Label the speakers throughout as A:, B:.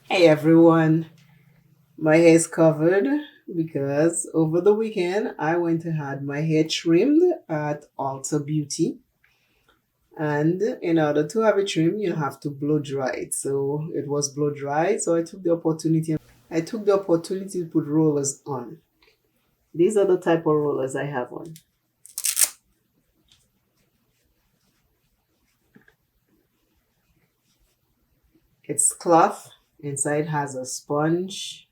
A: Hey everyone, my hair is covered because over the weekend I went and had my hair trimmed at Ulta Beauty. And in order to have it trimmed, you have to blow dry it. So it was blow dry, so I took the opportunity to put rollers on. These are the type of rollers I have on. It's cloth, inside has a sponge,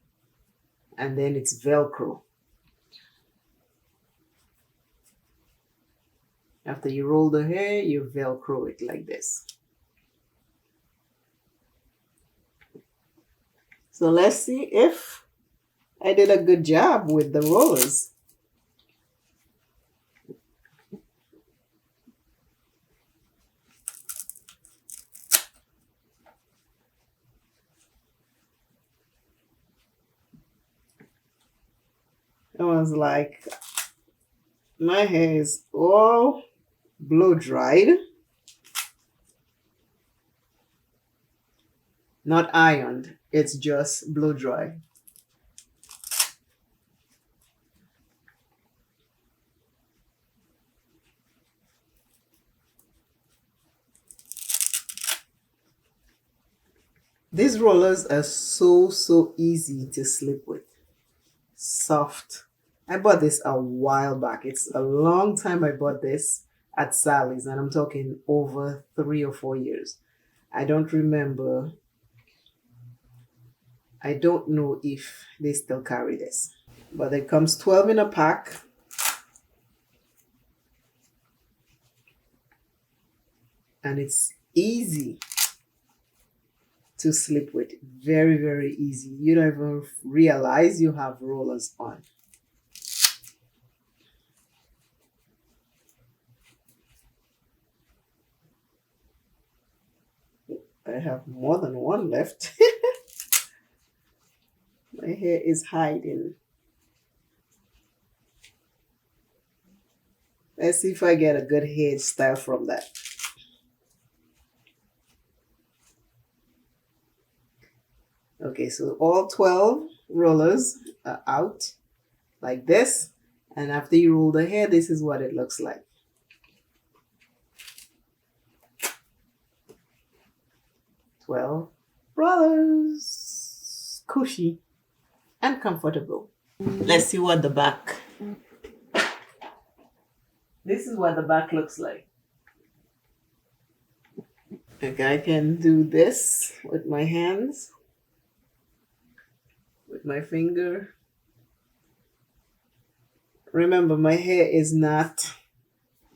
A: and then it's Velcro. After you roll the hair, you Velcro it like this. So let's see if I did a good job with the rollers. I was like, my hair is all blow dried, not ironed. It's just blow dry. These rollers are so easy to sleep with. Soft. I bought this a while back. It's a long time I bought this at Sally's, and I'm talking over 3 or 4 years. I don't remember. I don't know if they still carry this. But it comes 12 in a pack. And it's easy to sleep with. Very easy. You don't even realize you have rollers on. I have more than one left. My hair is hiding. Let's see if I get a good hairstyle from that. Okay, so all 12 rollers are out like this. And after you roll the hair, this is what it looks like. Well, rollers, cushy and comfortable. Let's see what the back. This is what the back looks like. Okay, I can do this with my hands, with my finger. Remember, my hair is not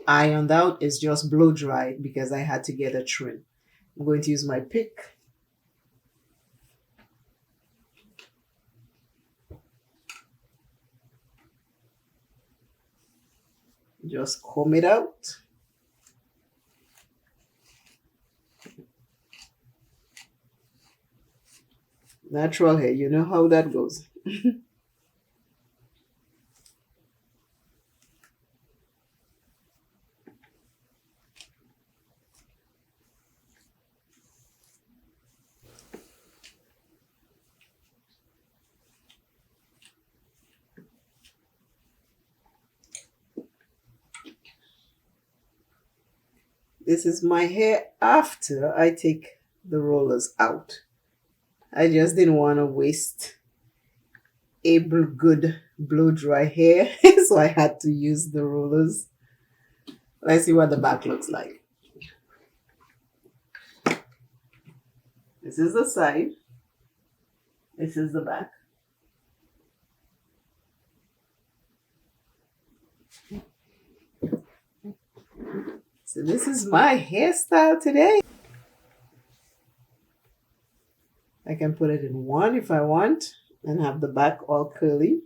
A: ironed out, it's just blow dried because I had to get a trim. I'm going to use my pick. Just comb it out. Natural hair, you know how that goes. This is my hair after I take the rollers out. I just didn't want to waste a good blow dry hair, so I had to use the rollers. Let's see what the back looks like. This is the side. This is the back. So this is my hairstyle today. I can put it in one if I want and have the back all curly.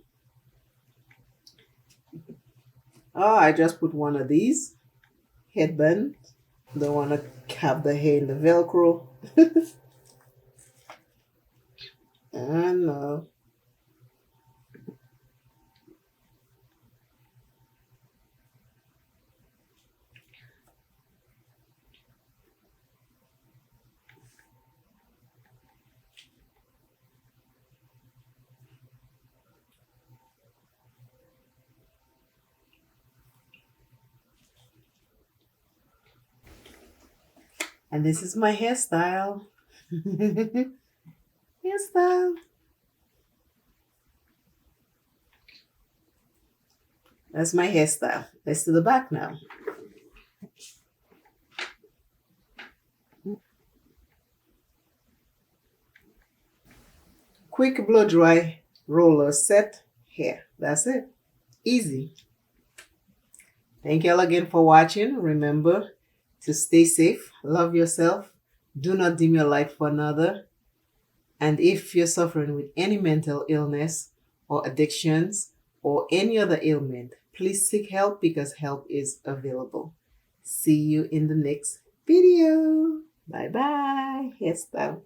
A: Oh, I just put one of these headband. Don't want to have the hair in the Velcro. And And this is my hairstyle. Hairstyle. That's my hairstyle. Let's do the back now. Quick blow dry roller set hair. That's it. Easy. Thank you all again for watching. Remember to stay safe, love yourself, do not dim your light for another. And if you're suffering with any mental illness or addictions or any other ailment, please seek help because help is available. See you in the next video. Bye bye. Hairstyle.